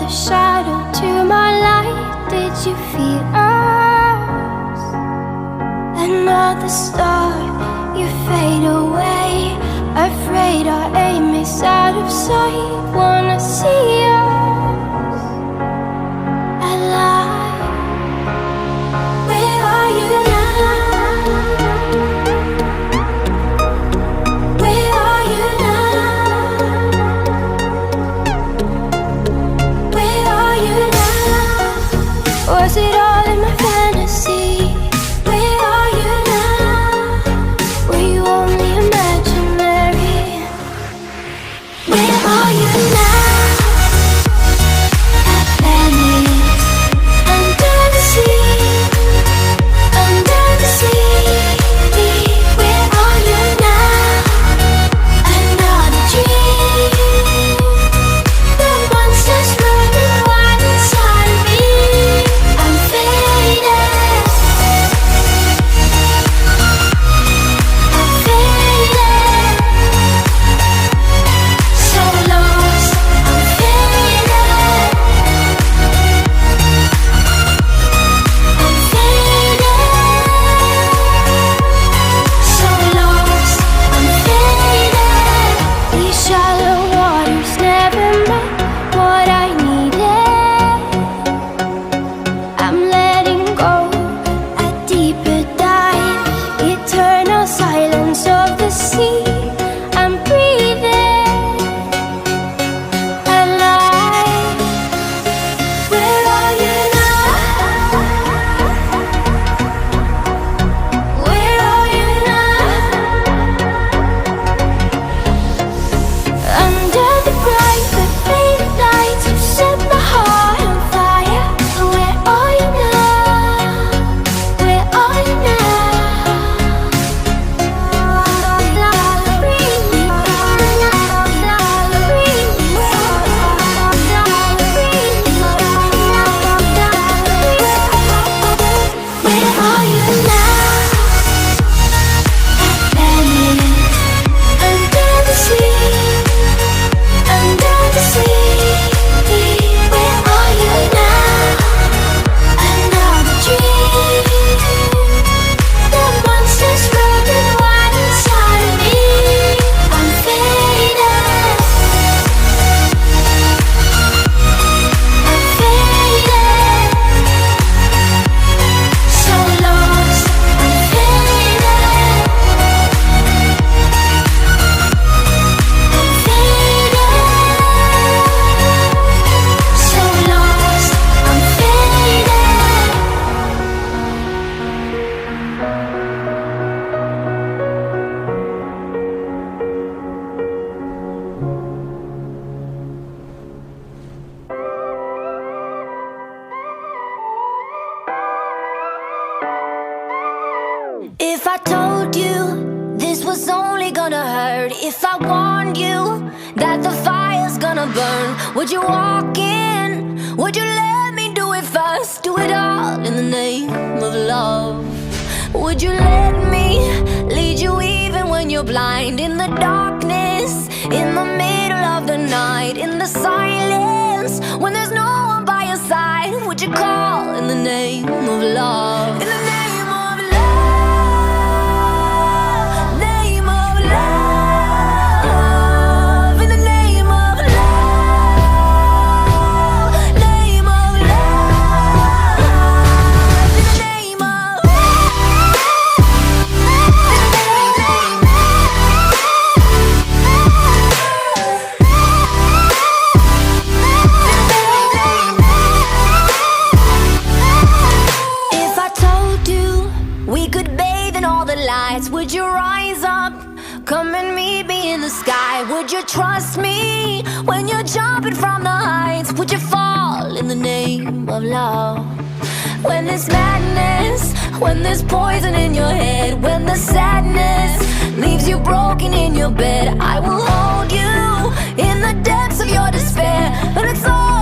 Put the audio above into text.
The shadow to my light, did you feel us? Another star, you fade away. Afraid our aim is out of sight. Wanna see us alive. Where are you now? Where are you now? Was it all in my fantasy? Where are you now? Were you only imaginary? Where are you now? At Venice, under the sea, under the sea. Where are you now? Another dream. The monsters running wild inside of me. I'm faded. So lost. I'm faded. I'm faded. So lost. I'm faded. These shallow waters never met what I needed. I'm letting go, a deeper dive, eternal silence of the sea. I'm breathing alive. Where are you now? Where are you now? Under the bright but faded lights, you set my heart on fire. Where are you now? Where are you Where are you now? At Venice, under the sea, under the sea. Where are you now? Another dream. The monsters running wild inside of me. I'm faded. I'm faded. So lost. I'm faded. I'm faded. So lost. I'm faded. If I told you this was only gonna hurt, if I warned you that the fire's gonna burn, would you walk in? Would you let me do it first? Do it all in the name of love. Would you let me lead you even when you're blind? In the darkness, in the middle of the night, in the silence, when there's no one by your side, would you call in the name of love? In the name of love, name of love, in the name of love, name of love, in the name of If I told you we could bathe in all the lights, would you rise up? Come and meet me in the sky. Would you trust me when you're jumping from the heights? Would you fall in the name of love? When there's madness, when there's poison in your head, when the sadness leaves you broken in your bed, I will hold you in the depths of your despair. And it's all